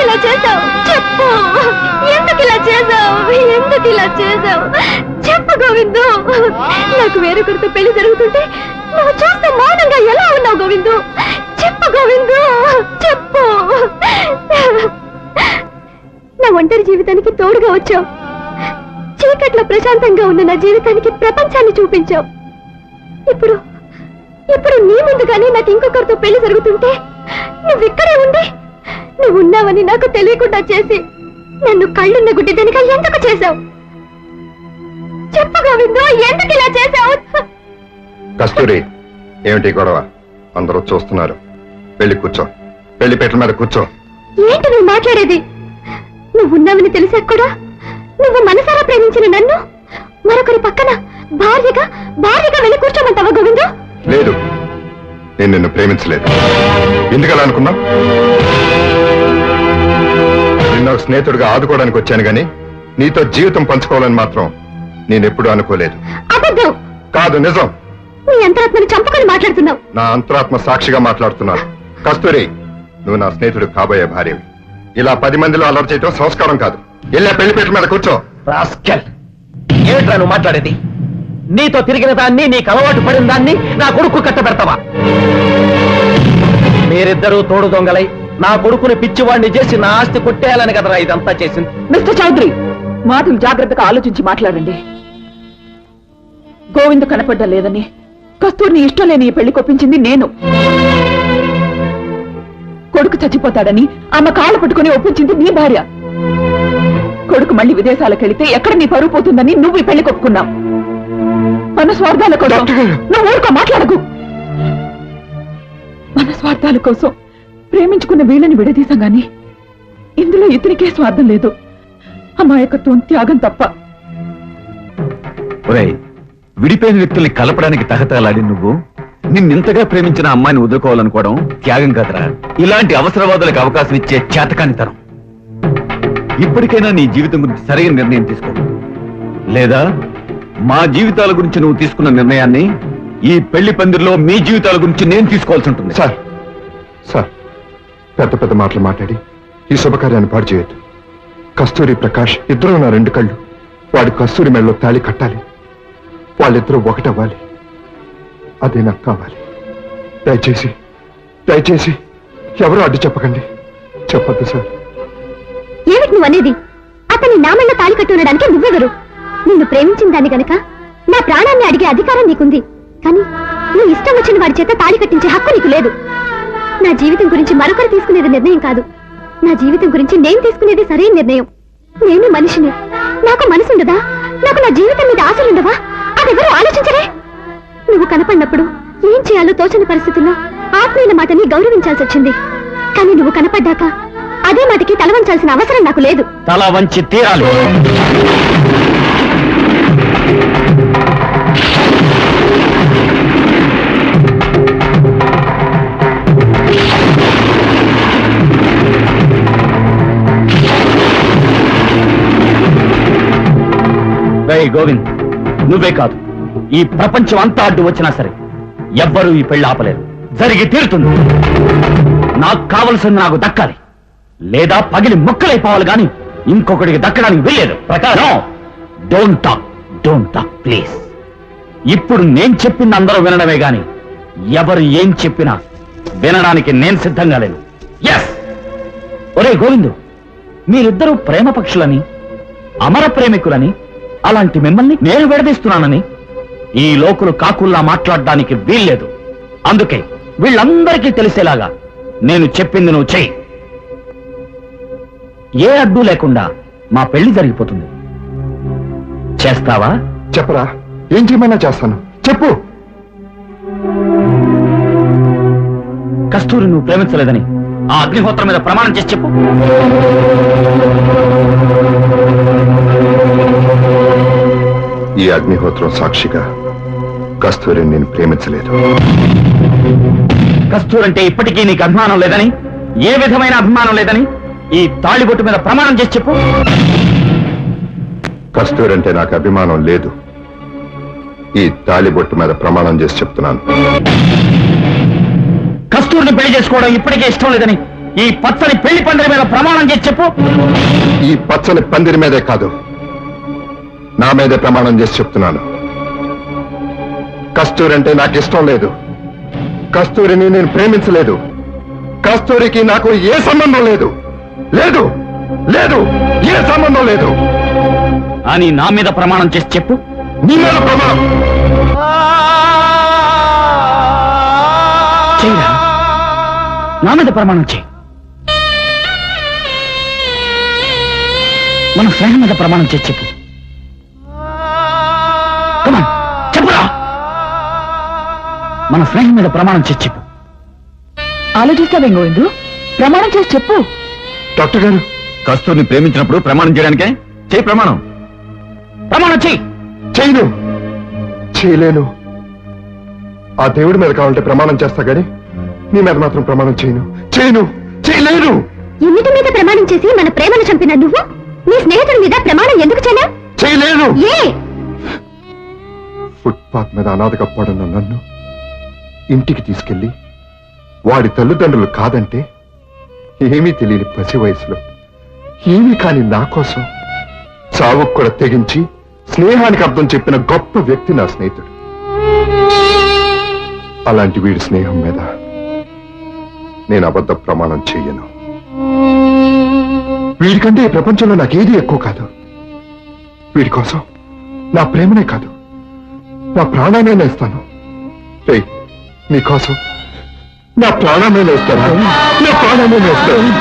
ఇలా చేసావు? చెప్పు, ఎందుకు ఇలా చేసావు? ఎందుకు ఇలా చేసావు? చెప్పు గోవిందు. నాకు వేరొకరితో పెళ్లి జరుగుతుంటే నువ్వు చూస్తే మౌనంగా ఎలా ఉన్నావు గోవిందు? చెప్పు గోవిందు, చెప్పు. నా ఒంటరి జీవితానికి తోడుగా వచ్చావు. చీకట్లో ప్రశాంతంగా ఉన్న నా జీవితానికి ప్రపంచాన్ని చూపించావు. ఇప్పుడు ఇప్పుడు నీ ముందుగానే నాకు ఇంకొకరితో పెళ్లి జరుగుతుంటే నువ్వు ఇక్కడే ఉండి నువ్వు ఉన్నావని నాకు తెలియకుండా చేసి నన్ను కళ్ళున్న గుడ్డిదనిగా ఎందుకు చేశావు? చెప్పు గోవిందు, ఎందుకు ఇలా చేశావు? కస్తూరి, ఏమిటి గొడవ? అందరూ చూస్తున్నారు. వెళ్ళి కూర్చో, పెళ్లి పీటల మీద కూర్చో. ఏంటి నువ్వు మాట్లాడేది? నువ్వున్నావని తెలిసాక కూడా నువ్వు మనసారా ప్రేమించిన నన్ను మరొకరి పక్కన భార్యగా భార్యగా వెళ్ళి కూర్చోమంటావా గోవిందు? లేదు, నేను నిన్ను ప్రేమించలేదు. ఎందుకలా అనుకున్నావు? నిన్న ఒక స్నేహితుడిగా ఆదుకోవడానికి వచ్చాను గాని నీతో జీవితం పంచుకోవాలని మాత్రం నేనెప్పుడూ అనుకోలేదు. అబద్ధం. కాదు, నిజం. నీ అంతరాత్మని చంపుకొని మాట్లాడుతున్నావు. నా అంతరాత్మ సాక్షిగా మాట్లాడుతున్నాను. కస్తూరి, నువ్వు నా స్నేహితుడు కాబోయే భార్యవి. ఇలా 10 మందిలో అలర్ట్ చేయటం సంస్కారం కాదు. వెళ్ళా పెళ్లిపీట మీద కూర్చో. రాస్కెల్, ఏమిట్రా నువ్వు మాట్లాడేది? నీతో తిరిగిన దాన్ని, నీకు అలవాటు పడిన దాన్ని నా కొడుకు కట్టబెడతావా? మీరిద్దరూ తోడు దొంగలై నా కొడుకుని పిచ్చివాడిని చేసి నా ఆస్తి కొట్టేయాలని కదరా ఇదంతా చేసింది. మిస్టర్ చౌదరి, మాటలు జాగ్రత్తగా ఆలోచించి మాట్లాడండి. గోవిందు కనపడ్డా లేదని కస్తూరిని ఇష్టం లేని ఈ పెళ్లి కొప్పించింది నేను. కొడుకు చచ్చిపోతాడని ఆమె కాళ్ళు పట్టుకుని ఒప్పించింది నీ భార్య. కొడుకు మళ్ళీ విదేశాలకు వెళితే ఎక్కడ నీ పరువు పోతుందని నువ్వు ఈ పెళ్లి కొప్పుకున్నావు. మన స్వార్థాల కోసం నువ్వు ఊరుకో, మాట్లాడకు. మన స్వార్థాల కోసం ప్రేమించుకున్న వీళ్ళని విడదీశాం గాని ఇందులో ఇతనికే స్వార్థం లేదు. అమాయకత్వం, త్యాగం తప్ప. విడిపోయిన వ్యక్తుల్ని కలపడానికి తహతలాడి నువ్వు నిన్నింతగా ప్రేమించిన అమ్మాయిని వదులుకోవాలనుకోవడం త్యాగం కదరా. ఇలాంటి అవసరవాదులకు అవకాశం ఇచ్చే చేతకానితనం. ఇప్పటికైనా నీ జీవితం గురించి సరైన నిర్ణయం తీసుకో, లేదా మా జీవితాల గురించి నువ్వు తీసుకున్న నిర్ణయాన్ని ఈ పెళ్లి పందిరిలో మీ జీవితాల గురించి నేను తీసుకోవాల్సి ఉంటుంది. సార్, సార్, పెద్ద పెద్ద మాటలు మాట్లాడి ఈ శుభకార్యాన్ని పాడు చేయొద్దు. కస్తూరి, ప్రకాష్ ఇద్దరు నా 2 కళ్ళు. వాడి కస్తూరి మెడలో తాళి కట్టాలి. వాళ్ళిద్దరూ ఒకటవ్వాలి. అదే నాకు కావాలి. దయచేసి దయచేసి ఎవరూ అడ్డు చెప్పకండి. చెప్పద్దు సార్. ఏమిటి నువ్వు అనేది? అతని నామల్ల తాళి కట్టునడానికి నువ్వెవరు? నిన్ను ప్రేమించిన దాన్ని గనక నా ప్రాణాన్ని అడిగే అధికారం నీకుంది. కానీ నువ్వు ఇష్టం వచ్చిన వాడి చేత తాళి కట్టించే హక్కు నీకు లేదు. నా జీవితం గురించి మరొకరు తీసుకునేది నిర్ణయం కాదు. నా జీవితం గురించి నేను తీసుకునేది సరైన నిర్ణయం. నేను మనిషిని. నాకు మనసుండదా? నాకు నా జీవితం మీద ఆశలుండవా? అదెవరూ ఆలోచించరే. నువ్వు కనపడినప్పుడు ఏం చేయాలో తోచని పరిస్థితుల్లో ఆత్మీయుల మాటని గౌరవించాల్సి వచ్చింది. కానీ నువ్వు కనపడ్డాక అదే మాటకి తల వంచాల్సిన అవసరం నాకు లేదు. తల వంచి తీరాలి. గోవింద్, నువ్వే కాదు, ఈ ప్రపంచం అంతా అడ్డు వచ్చినా సరే ఎవ్వరూ ఈ పెళ్లి ఆపలేరు. జరిగి తీరుతుంది. నాకు కావలసింది నాకు దక్కాలి, లేదా పగిలి ముక్కలైపోవాలి గాని ఇంకొకటికి దక్కడానికి వెళ్ళలేదు. ప్రకారం డోంట్ టాక్ ప్లీజ్. ఇప్పుడు నేను చెప్పింది అందరూ వినడమే గాని ఎవరు ఏం చెప్పినా వినడానికి నేను సిద్ధంగా లేను. ఎస్, ఒరే గోవిందు, మీరిద్దరూ ప్రేమ పక్షులని, అమర ప్రేమికులని, అలాంటి మిమ్మల్ని నేను విడదీస్తున్నానని ఈ లోకులు కాకుల్లా మాట్లాడడానికి వీల్లేదు. అందుకే వీళ్ళందరికీ తెలిసేలాగా నేను చెప్పింది నువ్వు చెయ్యి. ఏ అడ్డు లేకుండా మా పెళ్లి జరిగిపోతుంది. చేస్తావా? చెప్పరా, ఏం చేయమన్నా చేస్తాను. చెప్పు. కస్తూరి నువ్వు ప్రేమించలేదని ఆ అగ్నిహోత్రం మీద ప్రమాణం చేసి చెప్పు. ఈ అగ్నిహోత్రం సాక్షిగా కస్తూరిని నేను ప్రేమించలేదు. కస్తూరి అంటే ఇప్పటికీ నీకు అభిమానం లేదని, ఏ విధమైన అభిమానం లేదని ఈ తాళిబొట్టు మీద ప్రమాణం చేసి చెప్పు. కస్తూరి అంటే నాకు అభిమానం లేదు. ఈ తాళిబొట్టు మీద ప్రమాణం చేసి చెప్తున్నాను. కస్తూరిని పెళ్లి చేసుకోవడం ఇప్పటికే ఇష్టం లేదని ఈ పచ్చని పెళ్లి పందిరి మీద ప్రమాణం చేసి చెప్పు. ఈ పచ్చని పందిరి మీదే కాదు, నా మీదే ప్రమాణం చేసి చెప్తున్నాను. కస్తూరి అంటే నాకు ఇష్టం లేదు. కస్తూరిని నేను ప్రేమించలేదు. కస్తూరికి నాకు ఏ సంబంధం లేదు. లేదు లేదు ఏ సంబంధం లేదు. అని నా మీద ప్రమాణం చేసి చెప్పు. నీ మీద ప్రమాణం. చెయ్యరా, నా మీద ప్రమాణం చేయి. మన స్నేహం మీద ప్రమాణం చేసి చెప్పు. Come on, చెప్పురా. మన స్నేహం మీద ప్రమాణం చేసి చెప్పు. ఆలోచిస్తావేం గోవిందు? ప్రమాణం చేసి చెప్పు. డాక్టర్ గారు, కస్తూరిని ప్రేమించినప్పుడు ప్రమాణం చేయడానికే చేయి ప్రమాణం. ప్రమాణం చెయ్యి. చేయను, చేయలేను. ఆ దేవుడి మీద కావాలంటే ప్రమాణం చేస్తా గాని నీ మీద మాత్రం ప్రమాణం చేయను. చేయను, చేయలేను. ఎన్నిటి మీద ప్రమాణం చేసి మన ప్రేమను చంపిన నువ్వు నీ స్నేహితుడి మీద ప్రమాణం ఎందుకు చేయలేవు? చేయలేను. ఏ ఫుట్పాత్ మీద అనాథగా పడున్న నన్ను ఇంటికి తీసుకెళ్లి వాడి తల్లిదండ్రులు కాదంటే ఏమీ తెలియని పసి వయసులో ఏమీ కాని నా కోసం చావుకు కూడా తెగించి స్నేహానికి అర్థం చెప్పిన గొప్ప వ్యక్తి నా స్నేహితుడు. అలాంటి వీడి స్నేహం మీద నేను అబద్ధ ప్రమాణం చెయ్యను. వీడికంటే ఈ ప్రపంచంలో నాకేది ఎక్కువ కాదు. వీడి కోసం నా ప్రేమనే కాదు, నా ప్రాణాన్ని ఇస్తాను. రేయ్, నీకోసం నా ప్రాణాన్ని ఇస్తాను. నా ప్రాణాన్ని ఇస్తాను.